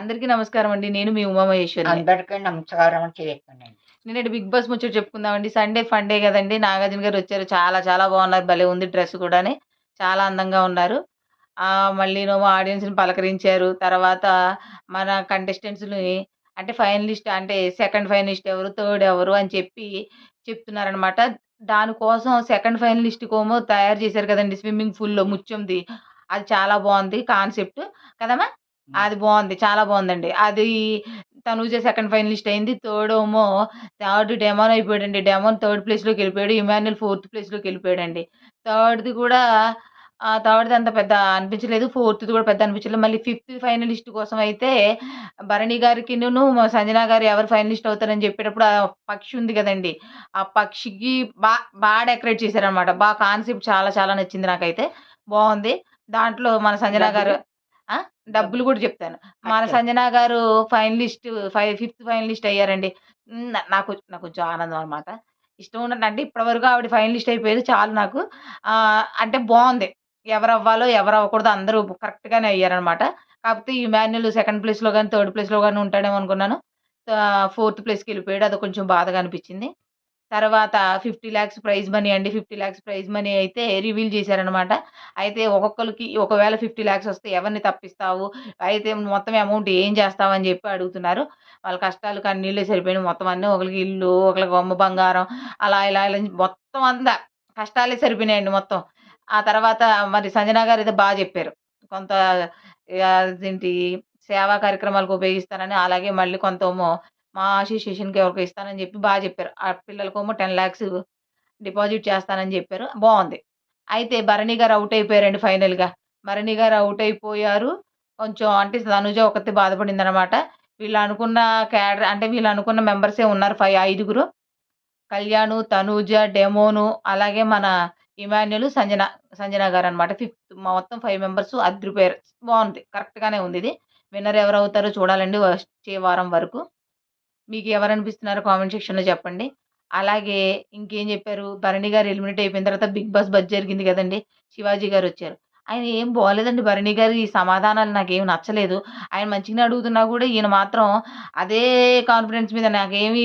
అందరికీ నమస్కారం అండి. నేను మీ ఉమామహేశ్వరిని. అందరికీ నమస్కారం చేస్తున్నాను. నిన్నటి 'బిగ్ బాస్' ముచ్చట చెప్పుకుందామండి. సండే ఫండే గదండీ! నాగార్జున గారు వచ్చారు. చాలా చాలా బాగున్నారు. భలే ఉంది డ్రెస్ కూడాని. చాలా అందంగా ఉన్నారు. మళ్ళీనేమో ఆడియన్స్‌ని పలకరించారు. తర్వాత మన కంటెస్టెంట్స్‌ని అంటే ఫైనలిస్ట్ అంటే సెకండ్ ఫైనలిస్ట్ ఎవరు, థర్డ్ ఎవరు అని చెప్పి చెప్తున్నారనమాట. దానికోసం సెకండ్ ఫైనలిస్ట్‌కేమో తయారు చేశారు కదండీ! స్విమ్మింగ్ పూల్‌లో ముత్యంది. అది చాలా బావుంది కాన్సెప్ట్. కదమ్మా! అది బావుంది. చాలా బావుందండి. అది తనూజ సెకండ్ ఫైనలిస్ట్ అయింది. థర్డ్ డెమాన్ అయిపోయాడండి. డెమాన్ థర్డ్ ప్లేస్‌లోకెళ్ళిపోయాడు. ఇమాన్యుల్ ఫోర్త్ ప్లేస్‌లోకెళ్ళిపోయాడండి. థర్డ్‌ది కూడా థర్డ్‌ది అంత పెద్ద అనిపించలేదు. ఫోర్త్‌ది కూడా పెద్ద అనిపించలేదు. మళ్ళీ ఫిఫ్త్ ఫైనలిస్ట్ కోసం అయితే భరణి గారికినును, సంజన గారు ఎవరు ఫైనలిస్ట్ అవుతారని చెప్పేటప్పుడు ఆ పక్షి ఉంది గదండీ! ఆ పక్షికి బా బా డెకరేట్ చేశారనమాట. కాన్సెప్ట్ చాలా చాలా నచ్చింది నాకైతే. బావుంది. దాంట్లో మన సంజన గారు డబ్బులు? ఆ! డబ్బులు గూడా జెప్తాను. మన అచ్చా! సంజన గారు ఫైనలిస్ట్ ఫిఫ్త్ ఫైనలిస్ట్ అయ్యారండి. హ్మ్. నాకు కొంచెం ఆనందం అనమాట. ఇష్టం ఉన్నట్టు అంటే ఇప్పటివరకు ఆవిడ ఫైనలిస్ట్ అయిపోయేది చాలు నాకు. అంటే బావుంది. ఎవరవ్వాలో, ఎవరవ్వకూడదో అందరూ కరెక్ట్‌గానే అయ్యారనమాట. కాకపోతే ఇమాన్యుల్ సెకండ్ ప్లేస్‌లో గాని, థర్డ్ ప్లేస్‌లో గాని ఉంటాడేమో అనుకున్నాను. ఫోర్త్ ప్లేస్‌కెళ్ళిపోయాడు. అది కొంచెం బాధగా అనిపిచ్చింది. తర్వాత 50,00,000 ప్రైజ్ మనీ అండి. 50,00,000 ప్రైజ్ మనీ అయితే రివీల్ చేశారనమాట. అయితే ఒక్కొక్కళ్ళకి ఒకవేళ 50,00,000 వస్తే ఎవరిని తప్పిస్తావు? అయితే మొత్తం అమౌంట్ ఏం చేస్తావు? అని చెప్పి అడుగుతున్నారు. వాళ్ళ కష్టాలు కన్నీళ్ళే సరిపోయినాయి. మొత్తం అన్నీ ఒకళ్ళకి ఇల్లు, ఒకళ్ళకి బొమ్మ బంగారం అలా ఇలా ఇలా మొత్తం అంతా కష్టాలే సరిపోయినాయండి మొత్తం. ఆ తర్వాత మరి సంజన గారైతే చెప్పారు. కొంత అదేంటి సేవా కార్యక్రమాలకు ఉపయోగిస్తానని, అలాగే మళ్ళీ కొంతేమో మా అసోసియేషన్‌కి ఎవరికో ఇస్తానని జెప్పి చెప్పారు. ఆ పిల్లలకేమో 10,00,000 డిపాజిట్ చేస్తానని జెప్పారు. బావుంది. అయితే భరణి గారు ఔట్ అయిపోయారండి ఫైనల్‌గా. భరణి గారు ఔట్ అయిపోయారు. కొంచెం అంటే తనుజ ఒక్కతే బాధపడిందనమాట. వీళ్ళనుకున్న వీళ్ళనుకున్న మెంబర్సే ఉన్నారు ఐదుగురు. కళ్యాణు, తనూజ, డెమోను అలాగే మన ఇమాన్యుల్, సంజన గారనమాట. మొత్తం 5 మెంబర్స్ అద్రిపోయారు. బావుంది. కరెక్ట్‌గానే ఉందిది. విన్నర్ ఎవరవుతారో చూడాలండి వచ్చే వారం వరకు. మీకు ఎవరనిపిస్తున్నారో కామెంట్ సెక్షన్‌లో చెప్పండి. అలాగే ఇంకేం జెప్పారు, భరణి గారు ఎలిమినేట్ అయిపోయిన తర్వాత 'బిగ్ బాస్' బజ్ జరిగింది గదండీ! శివాజీ గారొచ్చారు. ఆయన ఏం బాలేదండి భరణి గారి సమాధానాలు నాకేమి నచ్చలేదు. ఆయన మంచిగానే అడుగుతున్నా గూడా ఈయన మాత్రం అదే కాన్ఫిడెన్స్ మీద నాకేమి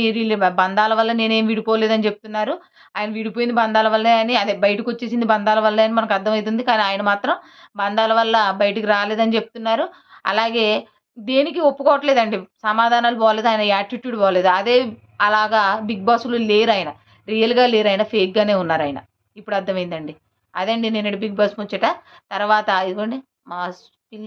బంధాల వల్ల నేనేం విడిపోలేదని జెప్తున్నారు. ఆయన విడిపోయింది బంధాల వల్లే అని అదే బయటకొచ్చేసింది బంధాల వల్లే అని మనకు అర్థమైతుంది. కానీ ఆయన మాత్రం బంధాల వల్ల బయటికి రాలేదని జెప్తున్నారు. అలాగే దేనికి ఒప్పుకోవట్లేదండి. సమాధానాలు బాలేదు. ఆయన యాటిట్యూడ్ బాలేదు. అలాగా 'బిగ్ బాస్‌లో' లేరాయన. రియల్‌గా లేరాయన. ఫేక్‌గానే ఉన్నారాయన. ఇప్పుడు అర్థమైందండి. అదండి నిన్నటి 'బిగ్ బాస్' ముచ్చట. తర్వాత ఇదిగోండి మా